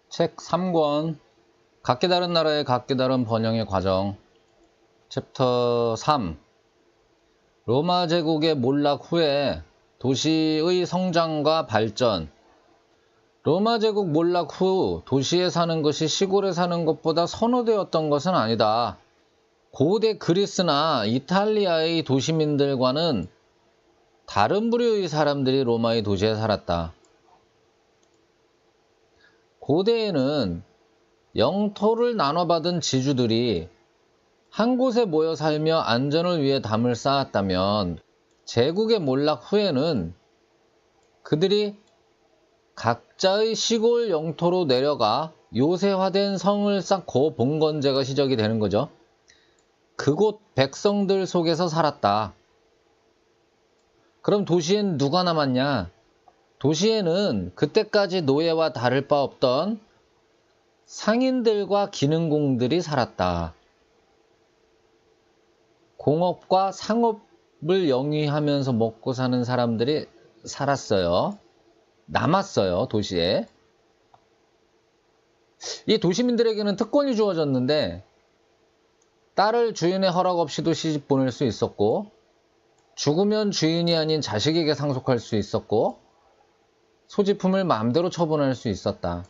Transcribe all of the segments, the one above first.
책 3권 각기 다른 나라의 각기 다른 번영의 과정 챕터 3 로마 제국의 몰락 후에 도시의 성장과 발전. 로마 제국 몰락 후 도시에 사는 것이 시골에 사는 것보다 선호되었던 것은 아니다. 고대 그리스나 이탈리아의 도시민들과는 다른 부류의 사람들이 로마의 도시에 살았다. 고대에는 영토를 나눠받은 지주들이 한 곳에 모여 살며 안전을 위해 담을 쌓았다면, 제국의 몰락 후에는 그들이 각자의 시골 영토로 내려가 요새화된 성을 쌓고 봉건제가 시작이 되는 거죠. 그곳 백성들 속에서 살았다. 그럼 도시엔 누가 남았냐? 도시에는 그때까지 노예와 다를 바 없던 상인들과 기능공들이 살았다. 공업과 상업을 영위하면서 먹고 사는 사람들이 살았어요. 남았어요, 도시에. 이 도시민들에게는 특권이 주어졌는데, 딸을 주인의 허락 없이도 시집 보낼 수 있었고, 죽으면 주인이 아닌 자식에게 상속할 수 있었고, 소지품을 마음대로 처분할 수 있었다.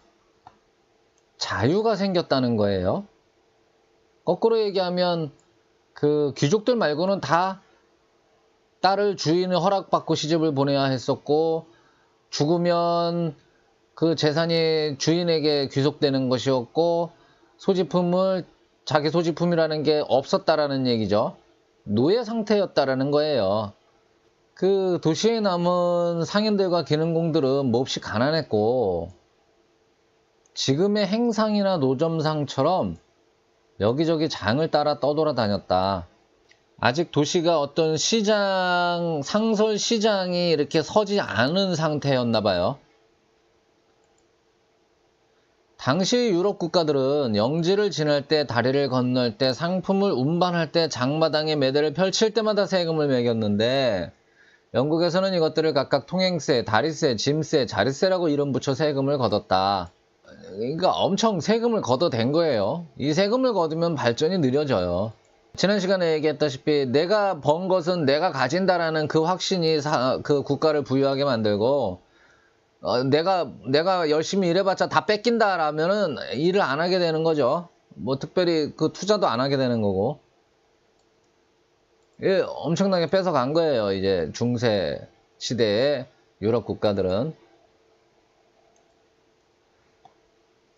자유가 생겼다는 거예요. 거꾸로 얘기하면 그 귀족들 말고는 다 딸을 주인의 허락받고 시집을 보내야 했었고, 죽으면 그 재산이 주인에게 귀속되는 것이었고, 소지품을 자기 소지품이라는 게 없었다라는 얘기죠. 노예 상태였다라는 거예요. 그 도시에 남은 상인들과 기능공들은 몹시 가난했고, 지금의 행상이나 노점상처럼 여기저기 장을 따라 떠돌아다녔다. 아직 도시가 어떤 시장, 상설 시장이 이렇게 서지 않은 상태였나 봐요. 당시 유럽 국가들은 영지를 지날 때, 다리를 건널 때, 상품을 운반할 때, 장마당에 매대를 펼칠 때마다 세금을 매겼는데, 영국에서는 이것들을 각각 통행세, 다리세, 짐세, 자릿세라고 이름 붙여 세금을 걷었다. 그러니까 엄청 세금을 걷어댄 거예요. 이 세금을 거두면 발전이 느려져요. 지난 시간에 얘기했다시피 내가 번 것은 내가 가진다라는 그 확신이 그 국가를 부유하게 만들고, 내가 열심히 일해봤자 다 뺏긴다라면은 일을 안 하게 되는 거죠. 뭐 특별히 그 투자도 안 하게 되는 거고. 예, 엄청나게 뺏어간 거예요. 이제 중세 시대의 유럽 국가들은.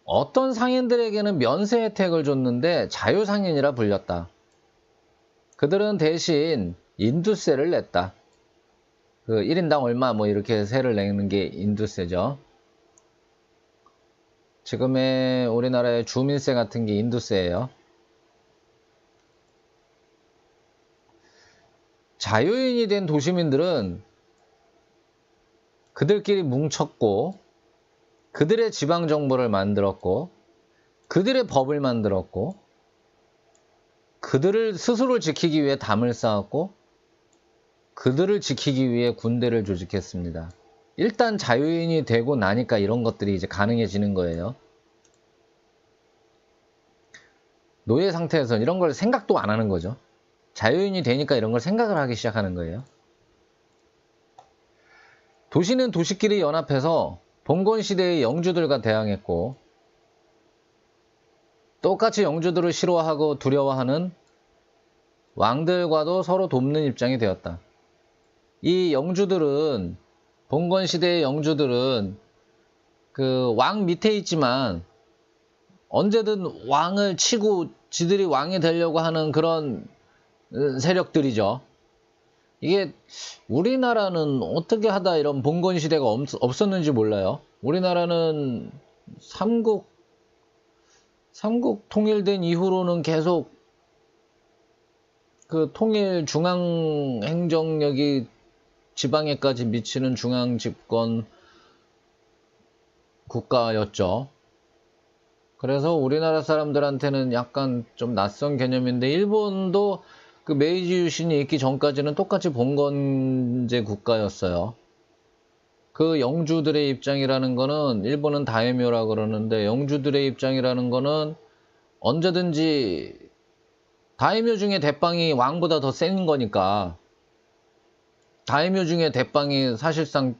어떤 상인들에게는 면세 혜택을 줬는데 자유상인이라 불렸다. 그들은 대신 인두세를 냈다. 그 1인당 얼마 뭐 이렇게 세를 내는 게 인두세죠. 지금의 우리나라의 주민세 같은 게 인두세예요. 자유인이 된 도시민들은 그들끼리 뭉쳤고, 그들의 지방정부를 만들었고, 그들의 법을 만들었고, 그들을 스스로 지키기 위해 담을 쌓았고, 그들을 지키기 위해 군대를 조직했습니다. 일단 자유인이 되고 나니까 이런 것들이 이제 가능해지는 거예요. 노예 상태에서는 이런 걸 생각도 안 하는 거죠. 자유인이 되니까 이런 걸 생각을 하기 시작하는 거예요. 도시는 도시끼리 연합해서 봉건시대의 영주들과 대항했고, 똑같이 영주들을 싫어하고 두려워하는 왕들과도 서로 돕는 입장이 되었다. 이 영주들은, 봉건시대의 영주들은 그 왕 밑에 있지만 언제든 왕을 치고 지들이 왕이 되려고 하는 그런 세력들이죠. 이게 우리나라는 어떻게 하다 이런 봉건시대가 없었는지 몰라요. 우리나라는 삼국 통일된 이후로는 계속 그 통일 중앙 행정력이 지방에까지 미치는 중앙 집권 국가였죠. 그래서 우리나라 사람들한테는 약간 좀 낯선 개념인데, 일본도 그 메이지 유신이 있기 전까지는 똑같이 봉건제 국가였어요. 그 영주들의 입장이라는 거는, 일본은 다이묘라 그러는데 영주들의 입장이라는 거는 언제든지 다이묘 중에 대빵이 왕보다 더 센 거니까, 다이묘 중에 대빵이 사실상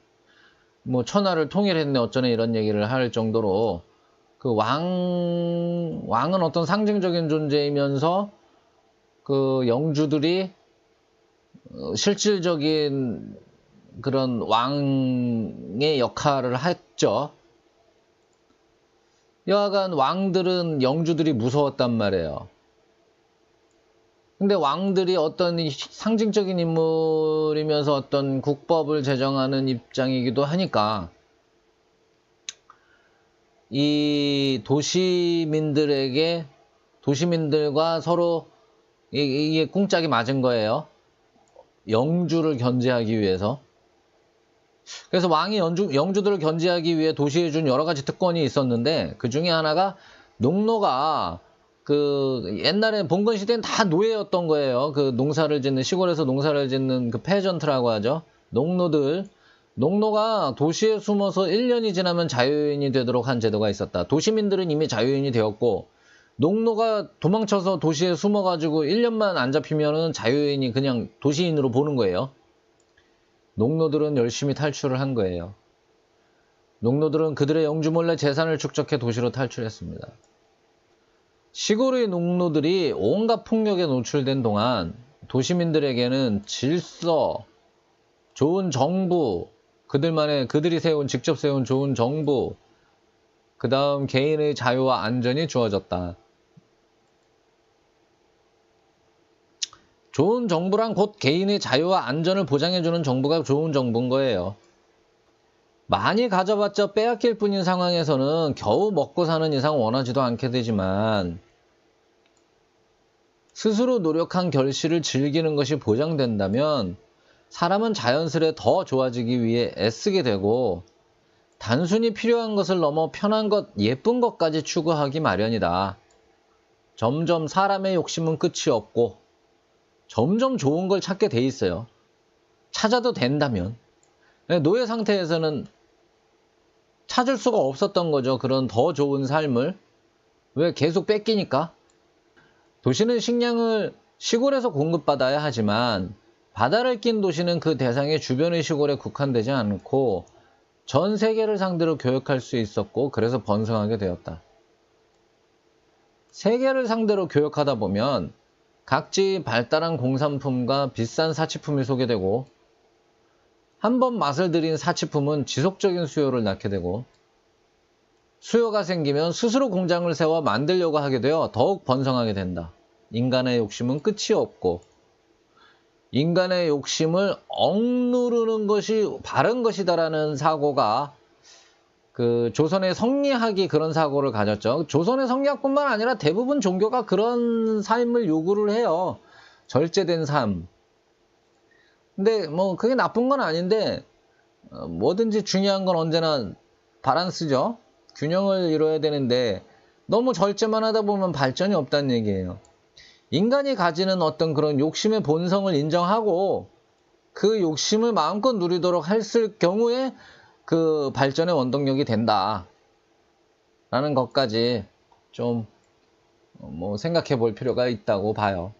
뭐 천하를 통일했네 어쩌네 이런 얘기를 할 정도로, 그 왕은 어떤 상징적인 존재이면서 그 영주들이 실질적인 그런 왕의 역할을 했죠. 여하간 왕들은 영주들이 무서웠단 말이에요. 근데 왕들이 어떤 상징적인 인물이면서 어떤 국법을 제정하는 입장이기도 하니까, 이 도시민들과 서로 이게 꿍짝이 맞은 거예요. 영주를 견제하기 위해서. 그래서 왕이 영주들을 견제하기 위해 도시에 준 여러 가지 특권이 있었는데, 그 중에 하나가 농노가, 그 옛날에 봉건 시대는 다 노예였던 거예요. 그 시골에서 농사를 짓는 그 페전트라고 하죠. 농노가 도시에 숨어서 1년이 지나면 자유인이 되도록 한 제도가 있었다. 도시민들은 이미 자유인이 되었고, 농노가 도망쳐서 도시에 숨어가지고 1년만 안 잡히면은 자유인이 그냥 도시인으로 보는 거예요. 농노들은 열심히 탈출을 한 거예요. 농노들은 그들의 영주 몰래 재산을 축적해 도시로 탈출했습니다. 시골의 농노들이 온갖 폭력에 노출된 동안 도시민들에게는 질서, 좋은 정부, 그들이 직접 세운 좋은 정부, 그 다음 개인의 자유와 안전이 주어졌다. 좋은 정부란 곧 개인의 자유와 안전을 보장해주는 정부가 좋은 정부인 거예요. 많이 가져봤자 빼앗길 뿐인 상황에서는 겨우 먹고 사는 이상 원하지도 않게 되지만, 스스로 노력한 결실을 즐기는 것이 보장된다면 사람은 자연스레 더 좋아지기 위해 애쓰게 되고, 단순히 필요한 것을 넘어 편한 것, 예쁜 것까지 추구하기 마련이다. 점점 사람의 욕심은 끝이 없고 점점 좋은 걸 찾게 돼 있어요. 찾아도 된다면. 노예 상태에서는 찾을 수가 없었던 거죠. 그런 더 좋은 삶을. 왜? 계속 뺏기니까. 도시는 식량을 시골에서 공급받아야 하지만, 바다를 낀 도시는 그 대상이 주변의 시골에 국한되지 않고 전 세계를 상대로 교역할 수 있었고, 그래서 번성하게 되었다. 세계를 상대로 교역하다 보면 각지 발달한 공산품과 비싼 사치품이 소개되고, 한번 맛을 들인 사치품은 지속적인 수요를 낳게 되고, 수요가 생기면 스스로 공장을 세워 만들려고 하게 되어 더욱 번성하게 된다. 인간의 욕심은 끝이 없고, 인간의 욕심을 억누르는 것이 바른 것이다라는 사고가, 그 조선의 성리학이 그런 사고를 가졌죠. 조선의 성리학뿐만 아니라 대부분 종교가 그런 삶을 요구를 해요. 절제된 삶. 근데 뭐 그게 나쁜 건 아닌데, 뭐든지 중요한 건 언제나 바란스죠. 균형을 이뤄야 되는데 너무 절제만 하다 보면 발전이 없다는 얘기예요. 인간이 가지는 어떤 그런 욕심의 본성을 인정하고 그 욕심을 마음껏 누리도록 했을 경우에 그 발전의 원동력이 된다 라는 것까지 좀 생각해 볼 필요가 있다고 봐요.